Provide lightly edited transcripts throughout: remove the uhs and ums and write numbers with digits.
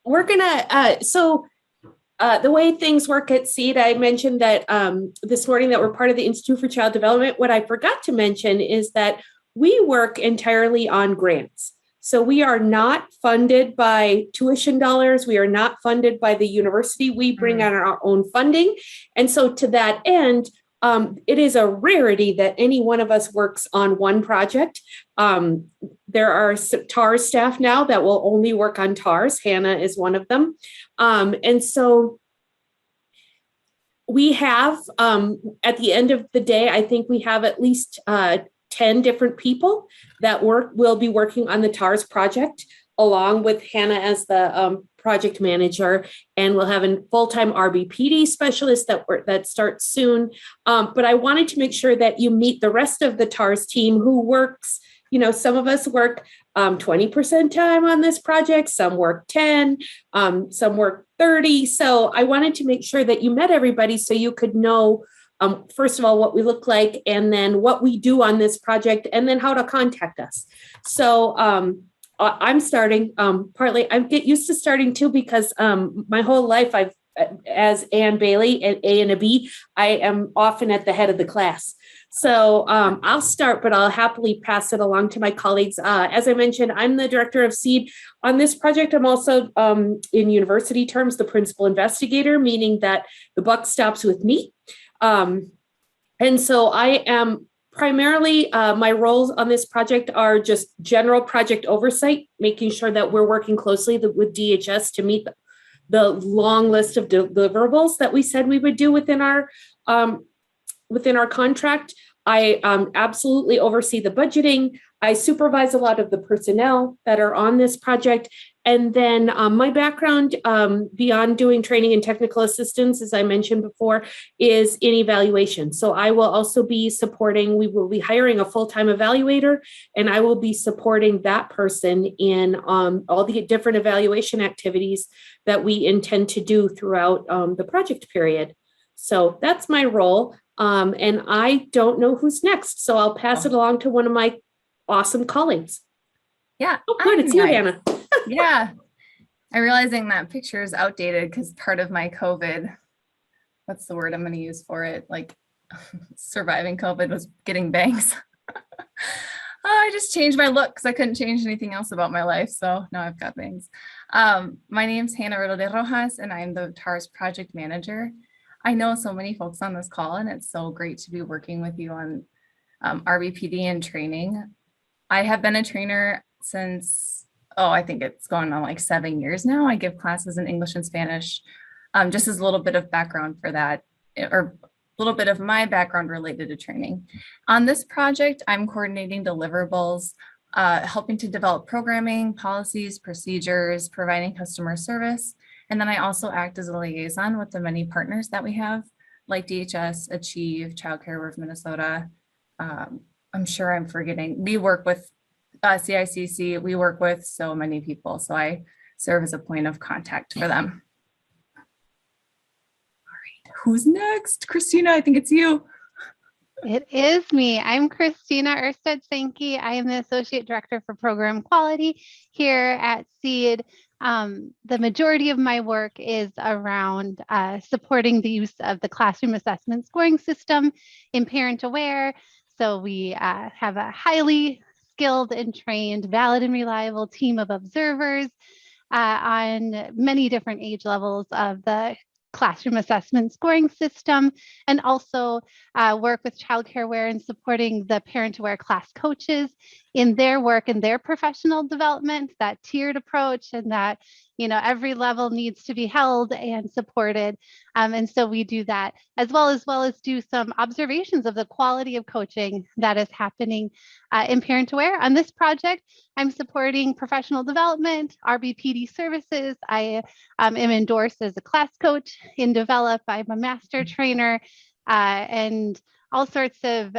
we're gonna, the way things work at SEED, I mentioned that this morning that we're part of the Institute for Child Development. What I forgot to mention is that we work entirely on grants. So we are not funded by tuition dollars. We are not funded by the university. We bring out our own funding. And so to that end, it is a rarity that any one of us works on one project. There are TARSS staff now that will only work on TARSS. Hannah is one of them. And so we have, at the end of the day, I think we have at least 10 different people that will be working on the TARSS project, along with Hannah as the project manager, and we'll have a full-time RBPD specialist that starts soon. But I wanted to make sure that you meet the rest of the TARSS team who works, some of us work 20% time on this project, some work 10, some work 30. So I wanted to make sure that you met everybody so you could know, first of all, what we look like, and then what we do on this project, and then how to contact us. So I'm starting, partly, I get used to starting too, because my whole life as Ann Bailey, an A and a B, I am often at the head of the class. So I'll start, but I'll happily pass it along to my colleagues. As I mentioned, I'm the director of SEED. On this project, I'm also, in university terms, the principal investigator, meaning that the buck stops with me. And so I am primarily, my roles on this project are just general project oversight, making sure that we're working closely with DHS to meet the long list of deliverables that we said we would do within our contract. I absolutely oversee the budgeting. I supervise a lot of the personnel that are on this project. And then my background, beyond doing training and technical assistance, as I mentioned before, is in evaluation. So I will also be supporting, we will be hiring a full-time evaluator, and I will be supporting that person in all the different evaluation activities that we intend to do throughout the project period. So that's my role. And I don't know who's next, so I'll pass it along to one of my awesome colleagues. Yeah. Oh, good. It's you, Hannah. Yeah. I'm realizing that picture is outdated because part of my COVID, what's the word I'm going to use for it? Like surviving COVID was getting bangs. I just changed my look because I couldn't change anything else about my life. So now I've got bangs. My name's Hannah Riddle de Rojas, and I'm the TARSS project manager. I know so many folks on this call, and it's so great to be working with you on RBPD and training. I have been a trainer since, I think it's going on like 7 years now. I give classes in English and Spanish. Just as a little bit of background for that, or a little bit of my background related to training. On this project, I'm coordinating deliverables, helping to develop programming, policies, procedures, providing customer service. And then I also act as a liaison with the many partners that we have, like DHS, Achieve, Child Care of Minnesota. I'm sure I'm forgetting. We work with CICC. We work with so many people. So I serve as a point of contact for them. All right, who's next? Christina, I think it's you. It is me. I'm Christina Erstedt-Sankey. I am the Associate Director for Program Quality here at SEED. The majority of my work is around supporting the use of the classroom assessment scoring system in Parent Aware. So we have a highly skilled and trained, valid and reliable team of observers on many different age levels of the classroom assessment scoring system, and also work with Child Care Aware and supporting the Parent Aware class coaches in their work and their professional development, that tiered approach, and that, every level needs to be held and supported. And so we do that as well as do some observations of the quality of coaching that is happening in Parent Aware. On this project, I'm supporting professional development, RBPD services. I am endorsed as a class coach in Develop. I'm a master trainer, and all sorts of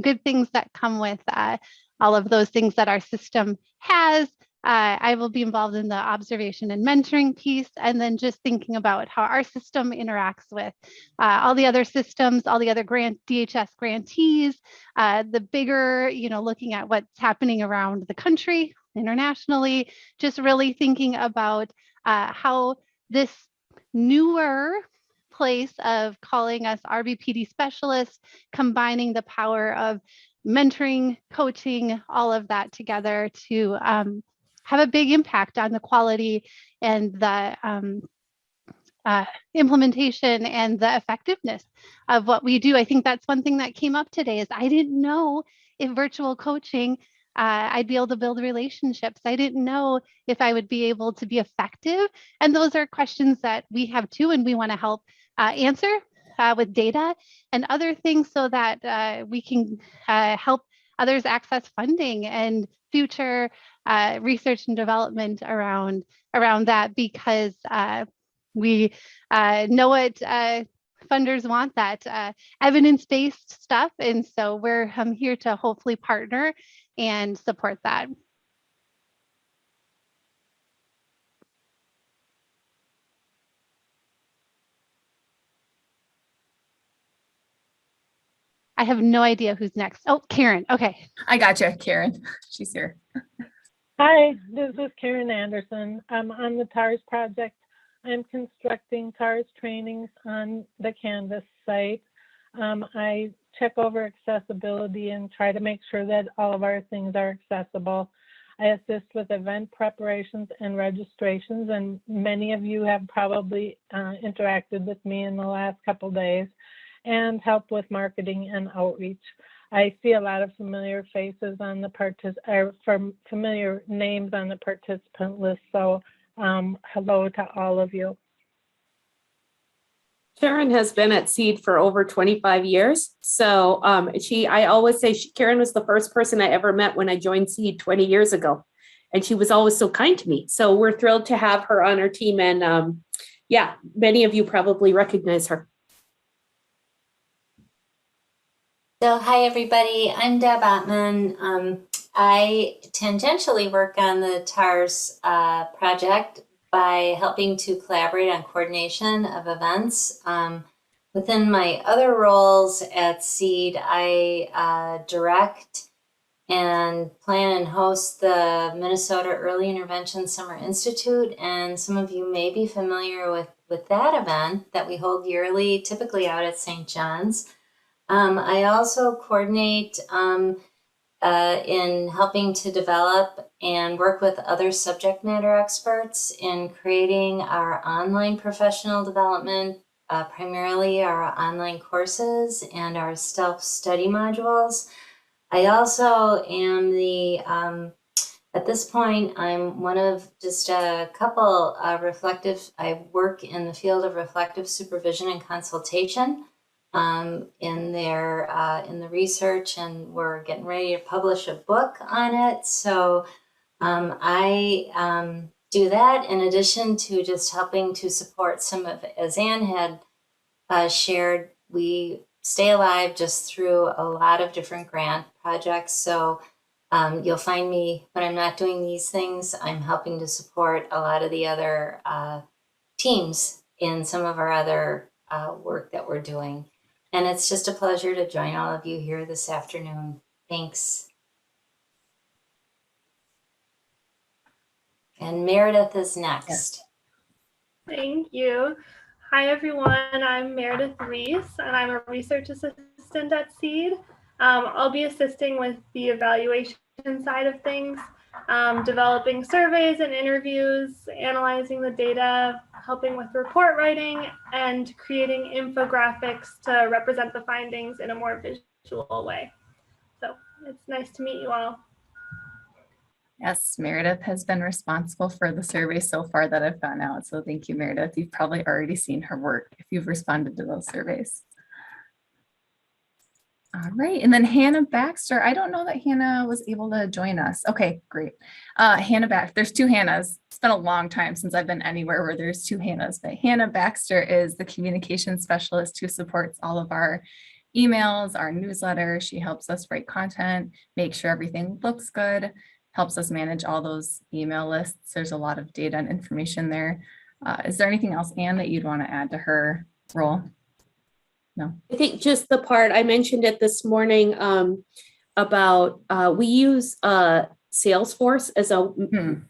good things that come with all of those things that our system has. I will be involved in the observation and mentoring piece, and then just thinking about how our system interacts with all the other systems, all the other DHS grantees, the bigger, looking at what's happening around the country internationally, just really thinking about how this newer place of calling us RBPD specialists, combining the power of mentoring, coaching, all of that together to have a big impact on the quality and the implementation and the effectiveness of what we do. I think that's one thing that came up today is I didn't know if virtual coaching, I'd be able to build relationships. I didn't know if I would be able to be effective. And those are questions that we have too, and we want to help answer with data and other things so that we can help others access funding and future research and development around that, because we know what funders want, that evidence-based stuff. And so we're here to hopefully partner and support that. I have no idea who's next. Oh, Karen. Okay. I got you, Karen. She's here. Hi, this is Karen Anderson. I'm on the TARSS project. I'm constructing TARSS trainings on the Canvas site. I check over accessibility and try to make sure that all of our things are accessible. I assist with event preparations and registrations, and many of you have probably interacted with me in the last couple days, and help with marketing and outreach. I see a lot of familiar faces on the familiar names on the participant list. So hello to all of you. Karen has been at SEED for over 25 years. So I always say Karen was the first person I ever met when I joined SEED 20 years ago. And she was always so kind to me. So we're thrilled to have her on our team. And yeah, many of you probably recognize her. So hi everybody, I'm Deb Ottman. I tangentially work on the TARSS project by helping to collaborate on coordination of events. Within my other roles at SEED, I direct and plan and host the Minnesota Early Intervention Summer Institute, and some of you may be familiar with that event that we hold yearly, typically out at St. John's. I also coordinate in helping to develop and work with other subject matter experts in creating our online professional development, primarily our online courses and our self-study modules. I also am at this point, I'm one of just a couple I work in the field of reflective supervision and consultation. In the research, and we're getting ready to publish a book on it. So I do that in addition to just helping to support some of, as Anne had shared, we stay alive just through a lot of different grant projects. So you'll find me when I'm not doing these things, I'm helping to support a lot of the other teams in some of our other work that we're doing. And it's just a pleasure to join all of you here this afternoon. Thanks. And Meredith is next. Thank you. Hi, everyone. I'm Meredith Reese, and I'm a research assistant at SEED. I'll be assisting with the evaluation side of things, developing surveys and interviews, analyzing the data, helping with report writing, and creating infographics to represent the findings in a more visual way. So it's nice to meet you all. Yes, Meredith has been responsible for the survey so far that I've gone out. So thank you, Meredith. You've probably already seen her work if you've responded to those surveys. All right, and then Hannah Baxter. I don't know that Hannah was able to join us. Okay, great. Hannah Baxter, there's two Hannahs. It's been a long time since I've been anywhere where there's two Hannahs, but Hannah Baxter is the communication specialist who supports all of our emails, our newsletter. She helps us write content, make sure everything looks good, helps us manage all those email lists. There's a lot of data and information there. Is there anything else, Anne, that you'd want to add to her role? No. I think just the part I mentioned it this morning about we use Salesforce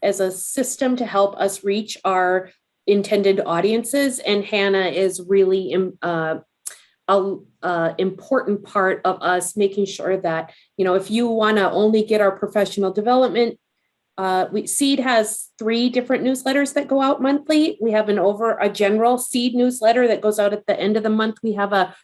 as a system to help us reach our intended audiences. And Hannah is really important part of us making sure that, if you want to only get our professional development, Seed has 3 different newsletters that go out monthly. We have a general Seed newsletter that goes out at the end of the month. We have a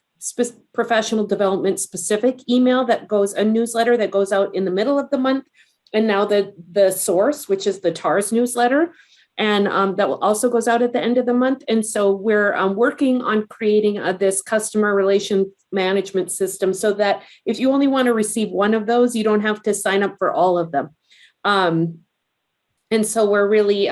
professional development specific email a newsletter that goes out in the middle of the month. And now the source, which is the TARSS newsletter, and that also goes out at the end of the month. And so we're working on creating this customer relations management system so that if you only want to receive one of those, you don't have to sign up for all of them. And so we're really,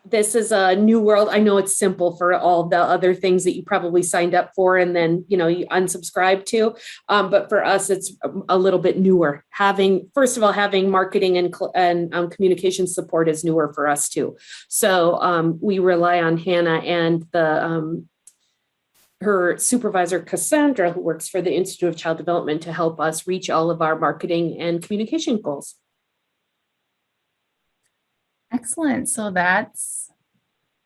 this is a new world. I know it's simple for all the other things that you probably signed up for and then, you unsubscribe to. But for us, it's a little bit newer. First of all, having marketing and communication support is newer for us too. So we rely on Hannah and her supervisor, Cassandra, who works for the Institute of Child Development, to help us reach all of our marketing and communication goals. Excellent. So that's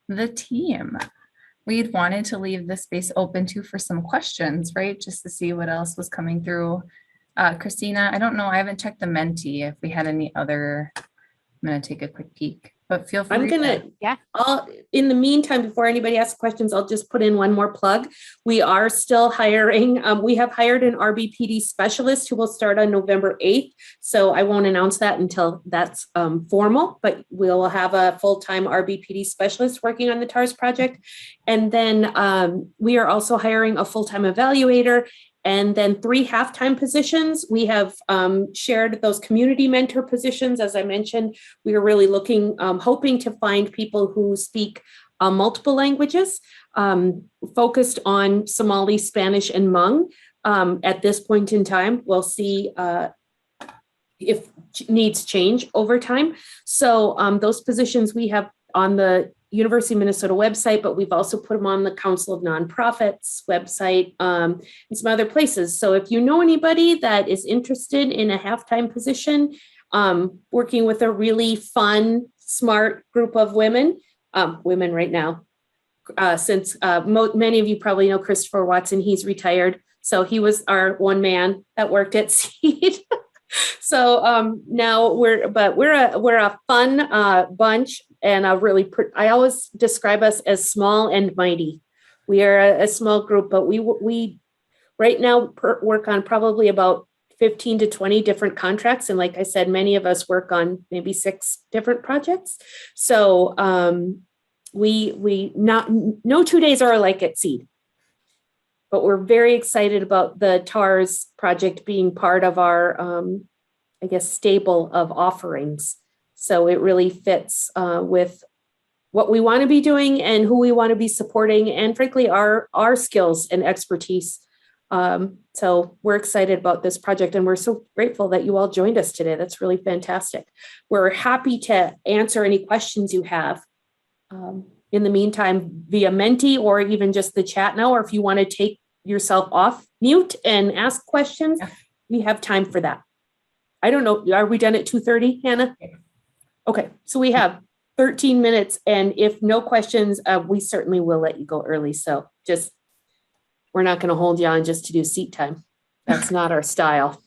the team. We'd wanted to leave the space open too for some questions, right? Just to see what else was coming through. Christina, I don't know. I haven't checked the Menti if we had any other. I'm going to take a quick peek, but feel free. In the meantime, before anybody asks questions, I'll just put in one more plug. We are still hiring. We have hired an RBPD specialist who will start on November 8th. So I won't announce that until that's formal, but we'll have a full-time RBPD specialist working on the TARSS project. And then we are also hiring a full-time evaluator. And then 3 half-time positions. We have shared those community mentor positions. As I mentioned, we are really hoping to find people who speak multiple languages, focused on Somali, Spanish, and Hmong. At this point in time, we'll see if needs change over time. So those positions we have on the University of Minnesota website, but we've also put them on the Council of Nonprofits website and some other places. So if you know anybody that is interested in a half-time position, working with a really fun, smart group of women right now, since many of you probably know Christopher Watson, he's retired. So he was our one man that worked at Seed. So now we're a fun bunch, and I always describe us as small and mighty. We are a small group, but we right now work on probably about 15 to 20 different contracts, and like I said, many of us work on maybe 6 different projects. So no 2 days are alike at Seed. But we're very excited about the TARSS project being part of our, stable of offerings. So it really fits with what we want to be doing and who we want to be supporting, and frankly, our skills and expertise. So we're excited about this project, and we're so grateful that you all joined us today. That's really fantastic. We're happy to answer any questions you have. In the meantime, via Menti or even just the chat now, or if you want to take yourself off mute and ask questions, we have time for that. I don't know. Are we done at 2:30, Hannah? Okay, so we have 13 minutes, and if no questions, we certainly will let you go early. So we're not going to hold you on just to do seat time. That's not our style.